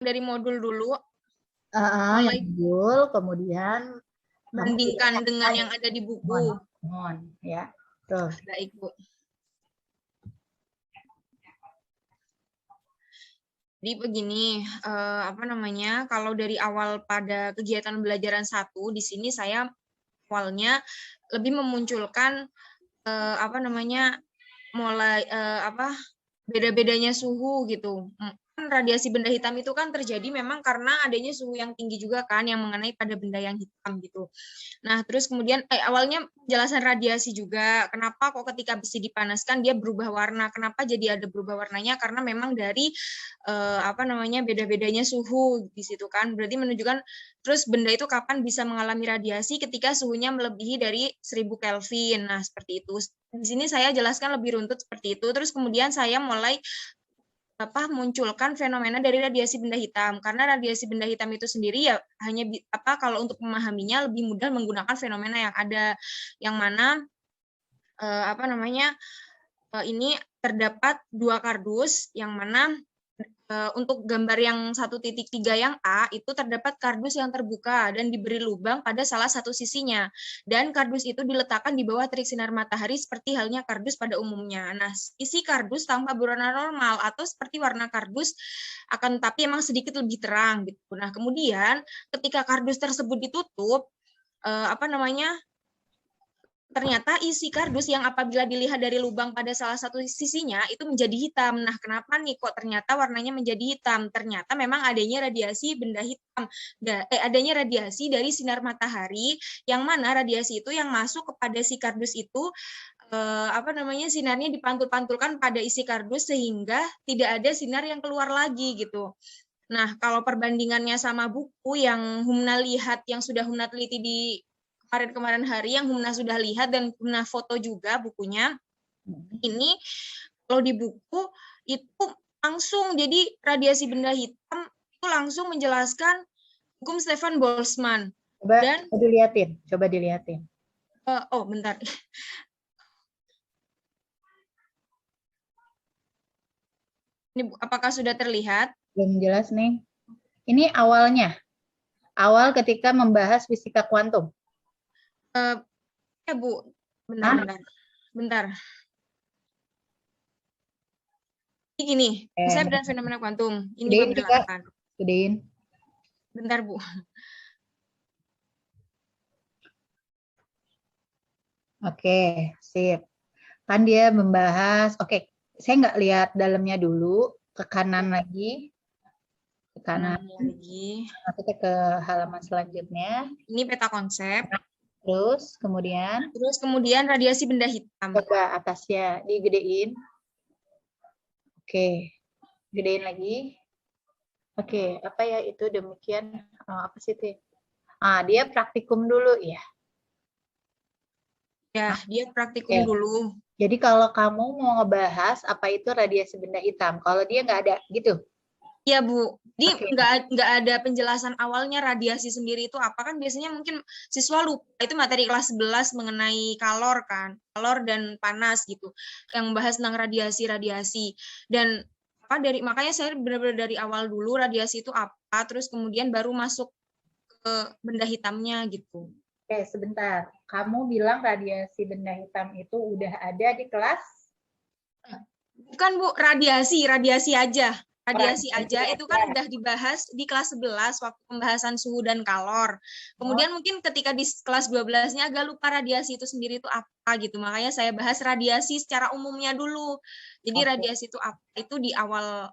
dari modul dulu, Yang modul, kemudian bandingkan dengan yang ada di buku. Mohon, ya. Tuh. Baik, Bu. Jadi begini, kalau dari awal pada kegiatan belajaran 1, di sini saya awalnya lebih memunculkan beda-bedanya suhu gitu. Kan radiasi benda hitam itu kan terjadi memang karena adanya suhu yang tinggi juga kan yang mengenai pada benda yang hitam gitu. Nah, terus kemudian awalnya penjelasan radiasi juga. Kenapa kok ketika besi dipanaskan dia berubah warna? Kenapa jadi ada berubah warnanya? Karena memang dari beda-bedanya suhu di situ kan. Berarti menunjukkan terus benda itu kapan bisa mengalami radiasi ketika suhunya melebihi dari 1000 Kelvin. Nah, seperti itu. Di sini saya jelaskan lebih runtut seperti itu. Terus kemudian saya mulai munculkan fenomena dari radiasi benda hitam, karena radiasi benda hitam itu sendiri ya hanya kalau untuk memahaminya lebih mudah menggunakan fenomena yang ada, yang mana ini terdapat 2 kardus yang mana untuk gambar yang 1.3 yang A itu terdapat kardus yang terbuka dan diberi lubang pada salah satu sisinya, dan kardus itu diletakkan di bawah terik sinar matahari seperti halnya kardus pada umumnya. Nah, isi kardus tampak berwarna normal atau seperti warna kardus, akan tapi emang sedikit lebih terang gitu. Nah, kemudian ketika kardus tersebut ditutup, ternyata isi kardus yang apabila dilihat dari lubang pada salah satu sisinya itu menjadi hitam. Nah, kenapa nih kok ternyata warnanya menjadi hitam? Ternyata memang adanya radiasi benda hitam, adanya radiasi dari sinar matahari, yang mana radiasi itu yang masuk kepada si kardus itu sinarnya dipantul-pantulkan pada isi kardus sehingga tidak ada sinar yang keluar lagi gitu. Nah, kalau perbandingannya sama buku yang Humna lihat, yang sudah Humna teliti di kemarin hari, yang Humna sudah lihat dan Humna foto juga bukunya, ini kalau di buku itu langsung, jadi radiasi benda hitam itu langsung menjelaskan hukum Stefan Boltzmann. Coba dilihatin. Bentar. Ini apakah sudah terlihat? Belum jelas nih. Ini awalnya. Awal ketika membahas fisika kuantum. Bu, bentar. Ini gini, konsep dan fenomena kuantum. Ini belum dijelaskan. Bentar, Bu. Oke, sip. Kan dia membahas, saya nggak lihat dalamnya dulu, ke kanan lagi. Ke kanan lagi. Kita ke halaman selanjutnya. Ini peta konsep. Terus kemudian radiasi benda hitam. Coba atasnya digedein. Oke, gedein lagi. Oke, apa ya itu demikian? Apa sih itu? Dia praktikum dulu ya. Ya, dia praktikum dulu. Jadi kalau kamu mau ngebahas apa itu radiasi benda hitam, kalau dia nggak ada gitu. Iya, Bu. Jadi nggak ada penjelasan awalnya radiasi sendiri itu apa, kan biasanya mungkin siswa lupa itu materi kelas 11 mengenai kalor kan, kalor dan panas gitu, yang membahas tentang radiasi. Dan makanya saya benar-benar dari awal dulu radiasi itu apa, terus kemudian baru masuk ke benda hitamnya gitu. Oke, sebentar. Kamu bilang radiasi benda hitam itu udah ada di kelas? Bukan, Bu, radiasi aja. Radiasi aja itu kan udah dibahas di kelas 11 waktu pembahasan suhu dan kalor. Kemudian mungkin ketika di kelas 12-nya agak lupa radiasi itu sendiri itu apa gitu. Makanya saya bahas radiasi secara umumnya dulu. Jadi radiasi itu apa? Itu di awal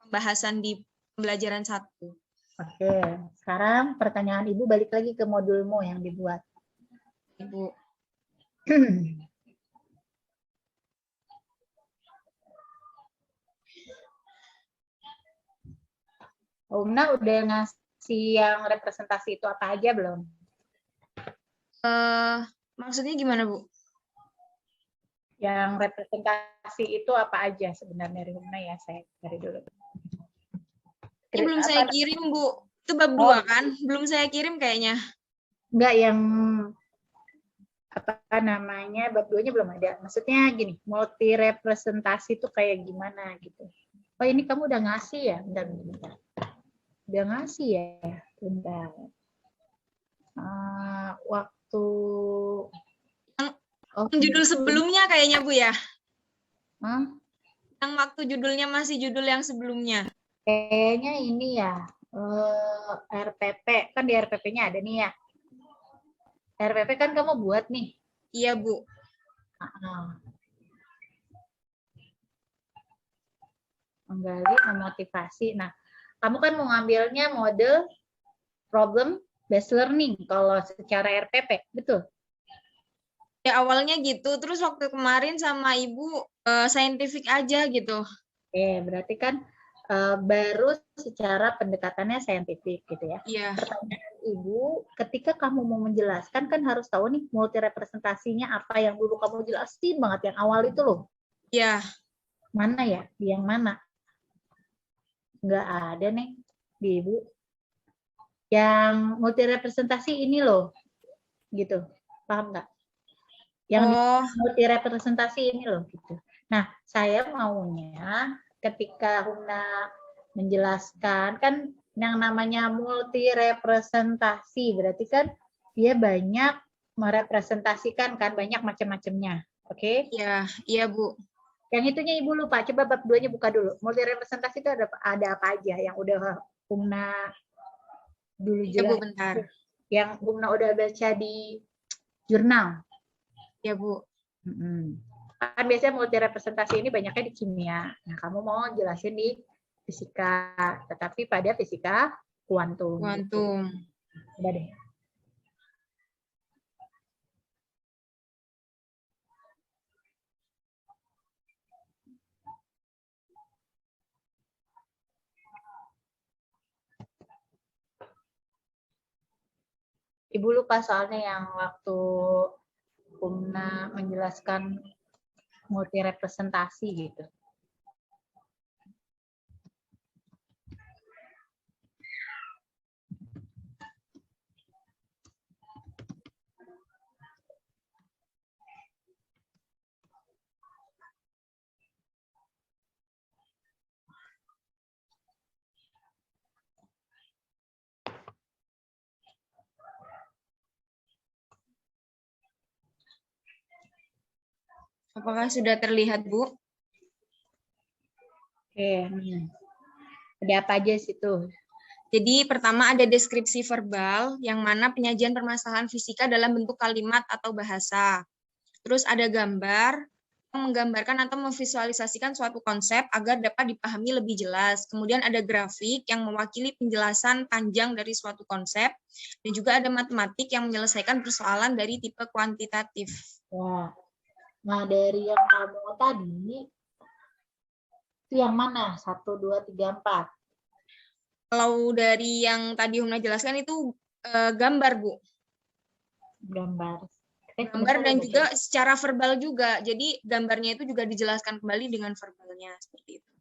pembahasan di pembelajaran 1. Oke, sekarang pertanyaan Ibu balik lagi ke modulmu yang dibuat. Ibu. Umna udah ngasih yang representasi itu apa aja belum? Maksudnya gimana, Bu? Yang representasi itu apa aja sebenarnya dari Umna ya, saya cari dulu. Ini belum saya kirim, Bu. Itu bab 2 kan? Belum saya kirim kayaknya. Enggak, yang bab 2-nya belum ada. Maksudnya gini, multi representasi itu kayak gimana gitu. Oh, ini kamu udah ngasih ya? Bentar. Udah ngasih ya? Bentar. Waktu judul sebelumnya kayaknya Bu ya. Hah? Yang waktu judulnya masih judul yang sebelumnya. Kayaknya ini ya, RPP. Kan di RPP-nya ada nih ya. RPP kan kamu buat nih. Iya, Bu. Menggali, memotivasi. Nah, kamu kan mau ngambilnya model problem based learning kalau secara RPP, betul? Ya awalnya gitu, terus waktu kemarin sama Ibu saintifik aja gitu. Berarti kan baru secara pendekatannya saintifik gitu ya. Iya. Pertanyaan Ibu, ketika kamu mau menjelaskan kan harus tahu nih multi representasinya apa yang dulu kamu jelasin banget yang awal itu loh. Iya. Mana ya? Yang mana? Nggak ada nih di Ibu. Yang multi representasi ini loh. Gitu. Paham nggak? Yang multi representasi ini loh gitu. Nah, saya maunya ketika Huna menjelaskan kan yang namanya multi representasi berarti kan dia banyak merepresentasikan kan banyak macam-macamnya. Oke? Iya, iya Bu. Yang itunya Ibu lupa. Coba bab 2-nya buka dulu. Multi representasi itu ada apa aja yang udah Huna dulu Ya Bu, jelas. bentar. Yang Huna udah baca di jurnal. Ya Bu. Kan biasanya multi representasi ini banyaknya di kimia. Nah, kamu mau jelasin di fisika, tetapi pada fisika kuantum. Kuantum. Udah deh. Ibu lupa soalnya yang waktu Pumna menjelaskan multi representasi gitu. Apakah sudah terlihat, Bu? Oke. Ada apa aja situ? Jadi pertama ada deskripsi verbal, yang mana penyajian permasalahan fisika dalam bentuk kalimat atau bahasa. Terus ada gambar, yang menggambarkan atau memvisualisasikan suatu konsep agar dapat dipahami lebih jelas. Kemudian ada grafik yang mewakili penjelasan panjang dari suatu konsep. Dan juga ada matematik yang menyelesaikan persoalan dari tipe kuantitatif. Ya. Nah, dari yang kamu tadi, itu yang mana? 1, 2, 3, 4? Kalau dari yang tadi Humna jelaskan itu gambar, Bu. Gambar. Gambar dan juga secara verbal juga. Jadi gambarnya itu juga dijelaskan kembali dengan verbalnya seperti itu.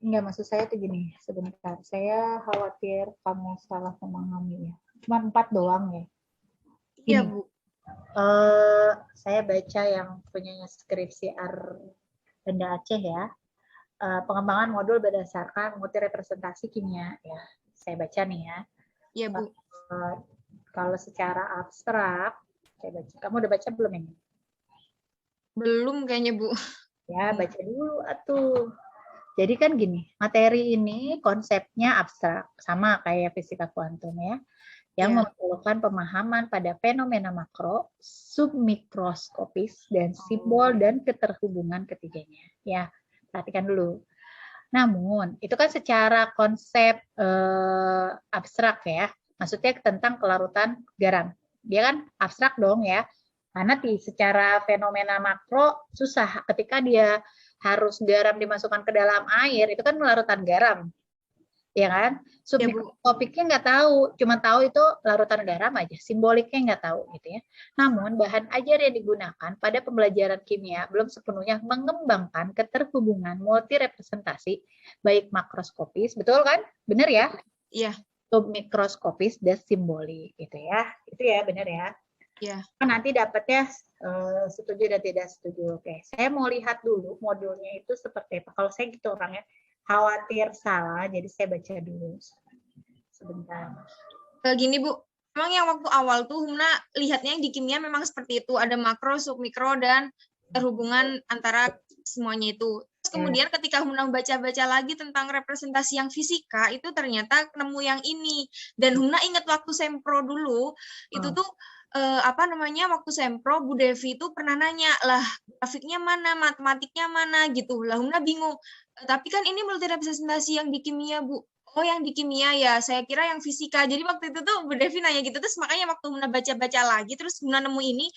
Enggak, maksud saya tuh gini, sebentar. Saya khawatir kamu salah memahami ya. Cuma 4 doang ya. Iya, Bu. Saya baca yang punyanya skripsi Benda Aceh ya. Pengembangan modul berdasarkan multi representasi kimia ya. Saya baca nih ya. Iya, Bu. Kalau secara abstrak, saya baca. Kamu udah baca belum ini? Belum kayaknya, Bu. Ya, baca dulu atuh. Jadi kan gini, materi ini konsepnya abstrak, sama kayak fisika kuantum ya, yang memerlukan pemahaman pada fenomena makro, submikroskopis, dan simbol dan keterhubungan ketiganya. Ya, perhatikan dulu. Namun, itu kan secara konsep abstrak ya, maksudnya tentang kelarutan garam. Dia kan abstrak dong ya, karena secara fenomena makro susah ketika dia harus garam dimasukkan ke dalam air, itu kan larutan garam. Ya kan? Submikroskopiknya nggak tahu, cuma tahu itu larutan garam aja, simboliknya nggak tahu gitu ya. Namun bahan ajar yang digunakan pada pembelajaran kimia belum sepenuhnya mengembangkan keterhubungan multi representasi baik makroskopis, betul kan? Benar ya? Iya. Submikroskopis dan simbolik gitu ya. Itu ya, benar ya. Iya. Nanti dapatnya setuju dan tidak setuju. Oke, saya mau lihat dulu modulnya itu seperti apa. Kalau saya gitu orangnya khawatir salah, jadi saya baca dulu. Sebentar. Gini Bu, memang yang waktu awal tuh Humna lihatnya di kimia memang seperti itu, ada makro, submikro, dan terhubungan antara semuanya itu. Terus kemudian ketika Humna baca-baca lagi tentang representasi yang fisika, itu ternyata nemu yang ini. Dan Humna ingat waktu sempro dulu, itu tuh waktu sempro Bu Devi itu pernah nanya, lah grafiknya mana, matematiknya mana gitu. Lah Humna bingung. Tapi kan ini multi representasi yang di kimia Bu. Oh, yang di kimia ya, saya kira yang fisika. Jadi waktu itu tuh Bu Devi nanya gitu, terus makanya waktu Muna baca-baca lagi, terus Muna nemu ini,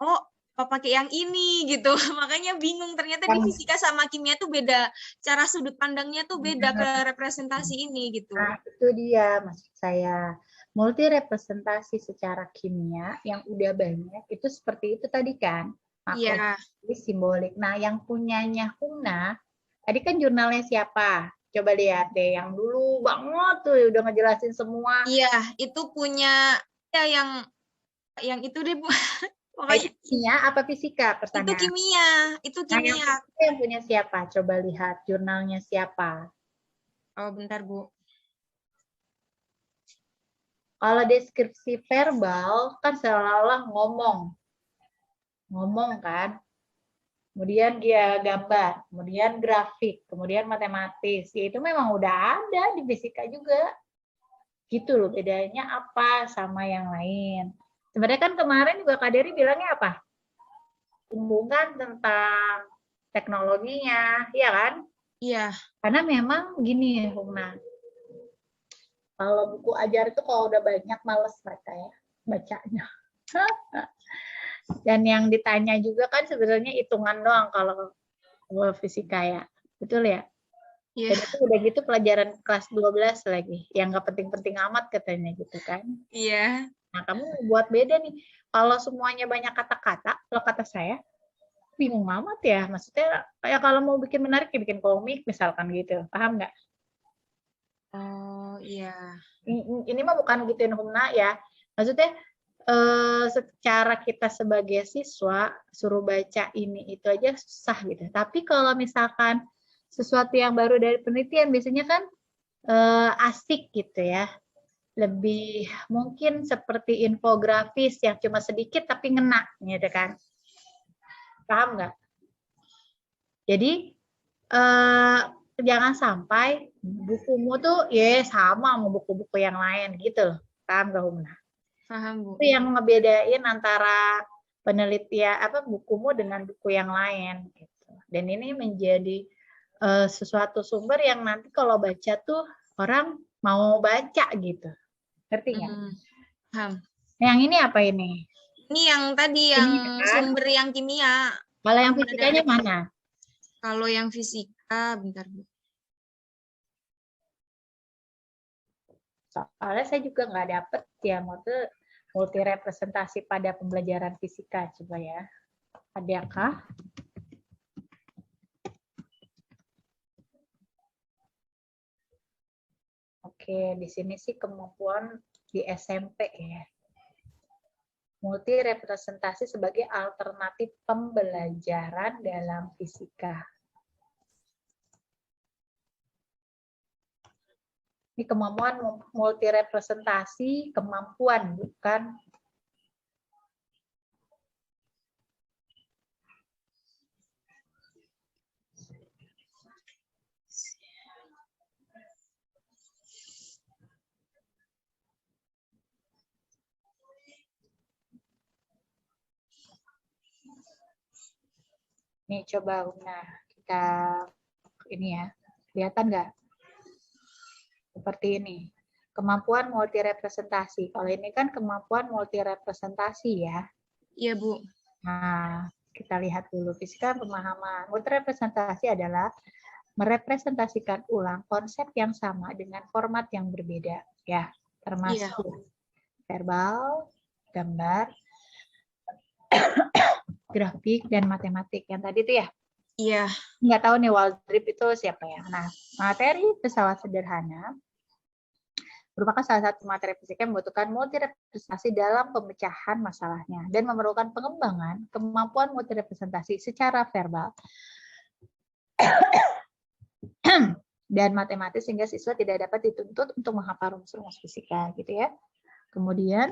oh apa pakai yang ini gitu. Makanya bingung, ternyata di fisika sama kimia tuh beda, cara sudut pandangnya tuh beda ke representasi ini gitu. Nah, itu dia maksud saya. Multi representasi secara kimia yang udah banyak, itu seperti itu tadi kan? Iya. Simbolik. Nah, yang punyanya Humna, tadi kan jurnalnya siapa? Coba lihat deh, yang dulu banget tuh udah ngejelasin semua. Iya, itu punya ya yang itu deh Bu. Pokoknya kimia apa fisika pertanyaan? Itu kimia, itu kimia. Nah, yang punya siapa? Coba lihat jurnalnya siapa? Oh, bentar Bu. Kalau deskripsi verbal kan seolah-olah ngomong kan. Kemudian dia gambar, kemudian grafik, kemudian matematis. Ya, itu memang udah ada di fisika juga. Gitu loh, bedanya apa sama yang lain. Sebenarnya kan kemarin juga Kak Dery bilangnya apa? Hubungan tentang teknologinya, ya kan? Iya. Karena memang gini, Humna. Kalau buku ajar itu kalau udah banyak males mereka ya bacanya. Dan yang ditanya juga kan sebenarnya hitungan doang kalau fisika ya. Betul ya? Iya. Dan itu udah gitu pelajaran kelas 12 lagi. Yang nggak penting-penting amat katanya gitu kan. Iya. Nah, kamu buat beda nih. Kalau semuanya banyak kata-kata, kalau kata saya, bingung amat ya. Maksudnya kayak kalau mau bikin menarik ya bikin komik misalkan gitu. Paham nggak? Oh, iya. Ini mah bukan gituin Humna ya. Maksudnya secara kita sebagai siswa suruh baca ini itu aja susah gitu. Tapi kalau misalkan sesuatu yang baru dari penelitian biasanya kan asik gitu ya. Lebih mungkin seperti infografis yang cuma sedikit tapi ngena gitu kan. Paham nggak? Jadi jangan sampai bukumu tuh ya sama sama buku-buku yang lain gitu loh. Paham nggak Humna? Paham Bu. Itu yang ngebedain antara penelitian bukumu dengan buku yang lain gitu. Dan ini menjadi sesuatu sumber yang nanti kalau baca tuh orang mau baca gitu. Ngerti nggak? Paham. Yang ini apa ini? Ini yang tadi yang sumber yang kimia. Kalau yang fisikanya mana? Kalau yang fisika, bentar Bu. Soalnya saya juga nggak dapet ya multi representasi pada pembelajaran fisika. Coba ya. Adakah? Oke, di sini sih kemampuan di SMP ya. Multi representasi sebagai alternatif pembelajaran dalam fisika. Ini kemampuan multi representasi, kemampuan bukan nih coba kita ini ya, kelihatan nggak? Seperti ini. Kemampuan multi representasi. Kalau ini kan kemampuan multi representasi ya. Iya, Bu. Nah, kita lihat dulu fisika pemahaman. Multi representasi adalah merepresentasikan ulang konsep yang sama dengan format yang berbeda, ya, termasuk verbal, gambar, grafik, dan matematik. Yang tadi itu ya? Iya. Nggak tahu nih Waldrip itu siapa ya. Nah, materi pesawat sederhana merupakan salah satu materi fisika yang membutuhkan multirepresentasi dalam pemecahan masalahnya dan memerlukan pengembangan kemampuan multirepresentasi secara verbal dan matematis sehingga siswa tidak dapat dituntut untuk menghafal rumus-rumus fisika gitu ya. Kemudian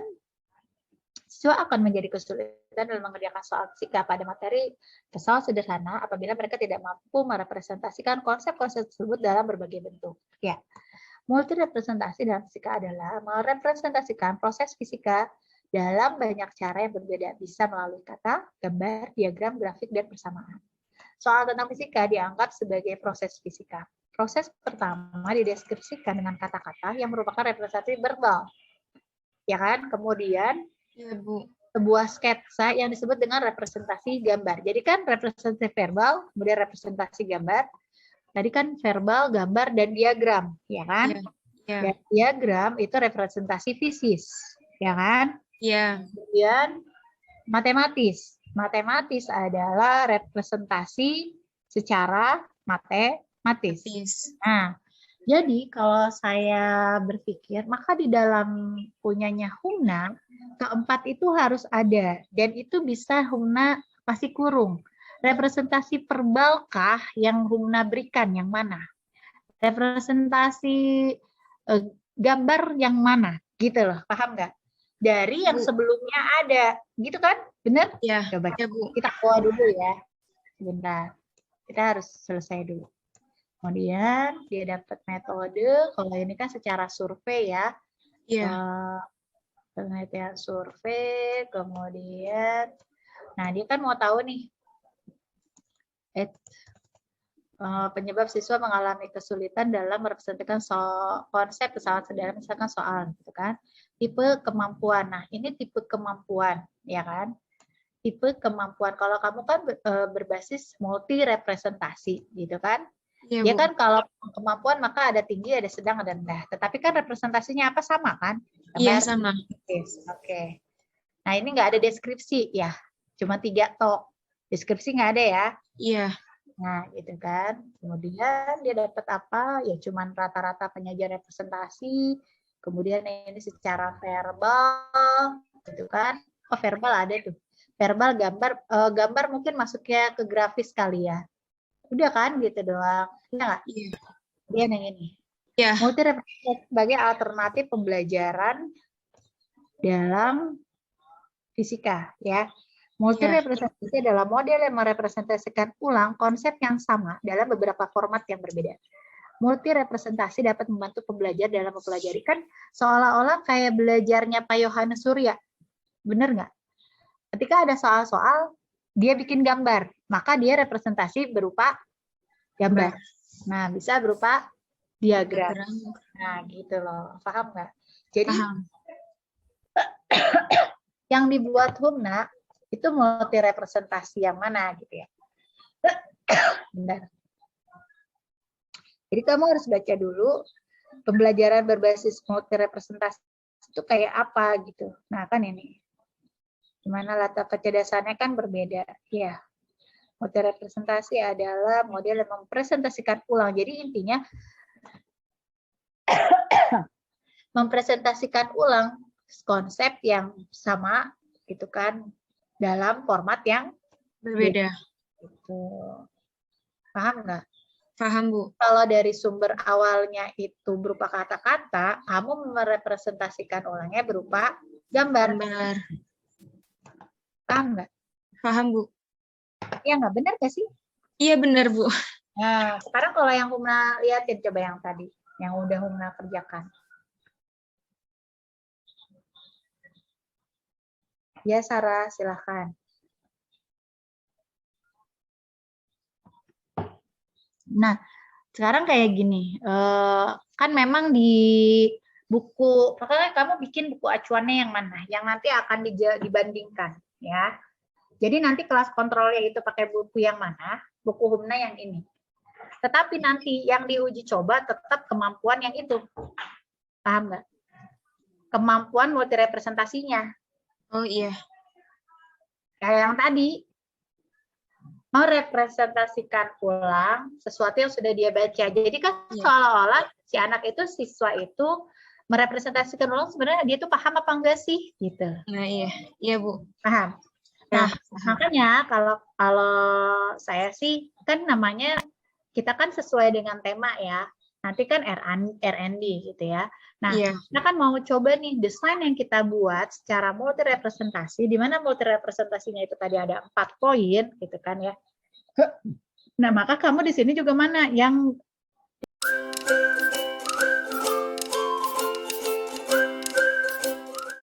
siswa akan menjadi kesulitan dalam mengerjakan soal fisika pada materi soal sederhana apabila mereka tidak mampu merepresentasikan konsep-konsep tersebut dalam berbagai bentuk. Ya. Multirepresentasi dalam fisika adalah merepresentasikan proses fisika dalam banyak cara yang berbeda, bisa melalui kata, gambar, diagram, grafik, dan persamaan. Soal tentang fisika dianggap sebagai proses fisika. Proses pertama dideskripsikan dengan kata-kata yang merupakan representasi verbal. Ya kan? Kemudian Ya, Bu. sebuah sketsa yang disebut dengan representasi gambar. Jadi kan representasi verbal, kemudian representasi gambar. Tadi kan verbal, gambar, dan diagram, ya kan? Ya. Dan diagram itu representasi fisis, ya kan? Ya. Kemudian matematis. Matematis adalah representasi secara matematis. Nah, jadi kalau saya berpikir, maka di dalam punyanya Humna, keempat itu harus ada. Dan itu bisa Humna kasih kurung. Representasi verbalkah yang Humna berikan, yang mana? Representasi gambar yang mana? Gitu loh, paham nggak? Dari yang sebelumnya ada, gitu kan? Bener? Ya. Coba Ya, Bu. kita bawa dulu ya. Sebentar, kita harus selesai dulu. Kemudian dia dapat metode, kalau ini kan secara survei ya. Iya. Penelitian survei, kemudian, nah dia kan mau tahu nih, penyebab siswa mengalami kesulitan dalam merepresentasikan konsep pesawat sederhana, misalkan soal, gitu kan. Tipe kemampuan, nah ini tipe kemampuan, ya kan. Tipe kemampuan, kalau kamu kan berbasis multi representasi, gitu kan. Ya, Ya Bu. kan kalau kemampuan maka ada tinggi, ada sedang, ada rendah. Tetapi kan representasinya apa sama kan? Iya, sama. Oke. Nah ini nggak ada deskripsi ya, cuma 3 tok. Deskripsi nggak ada ya? Iya. Nah gitu kan. Kemudian dia dapat apa? Ya cuma rata-rata penyajian representasi. Kemudian ini secara verbal, gitu kan? Oh verbal ada tuh. Verbal, gambar, gambar mungkin masuknya ke grafis kali ya. Udah kan gitu doang. Ya nggak? Iya. Dia yang ini. Ya. Multirepresentasi sebagai alternatif pembelajaran dalam fisika ya. Multirepresentasi adalah model yang merepresentasikan ulang konsep yang sama dalam beberapa format yang berbeda. Multirepresentasi dapat membantu pembelajar dalam mempelajari, kan seolah-olah kayak belajarnya Pak Yohanes Surya. Bener nggak? Ketika ada soal-soal, dia bikin gambar, maka dia representasi berupa gambar. Nah, bisa berupa diagram. Nah, gitu loh. Paham nggak? Jadi, paham. Yang dibuat Humna itu multi representasi yang mana gitu ya. Bentar. Jadi kamu harus baca dulu pembelajaran berbasis multi representasi itu kayak apa gitu. Nah, kan ini. Gimana latar kecerdasannya kan berbeda. Ya. Multi representasi adalah model yang mempresentasikan ulang. Jadi intinya mempresentasikan ulang konsep yang sama gitu kan dalam format yang berbeda. Gitu. Paham nggak? Paham, Bu. Kalau dari sumber awalnya itu berupa kata-kata, kamu merepresentasikan ulangnya berupa gambar. Paham nggak? Paham, Bu. Iya nggak, benar nggak sih? Iya benar, Bu. Nah, sekarang kalau yang Humna liatin coba yang tadi, yang udah Humna kerjakan. Ya, Sarah, silahkan. Nah, sekarang kayak gini, kan memang di buku, pokoknya kamu bikin buku acuannya yang mana, yang nanti akan dibandingkan, ya. Jadi nanti kelas kontrolnya itu pakai buku yang mana, buku Humna yang ini. Tetapi nanti yang diuji coba tetap kemampuan yang itu, paham nggak? Kemampuan multi representasinya. Oh iya. Kayak yang tadi, merepresentasikan ulang sesuatu yang sudah dia baca. Jadi kan seolah-olah si anak itu, siswa itu merepresentasikan ulang sebenarnya dia tuh paham apa enggak sih gitu. Nah, iya Bu. Paham. Nah, makanya kalau saya sih kan namanya kita kan sesuai dengan tema ya. Nanti kan R&D gitu ya. Nah, kita kan mau coba nih desain yang kita buat secara multi representasi, di mana multi representasinya itu tadi ada 4 poin gitu kan ya. Nah, maka kamu di sini juga mana yang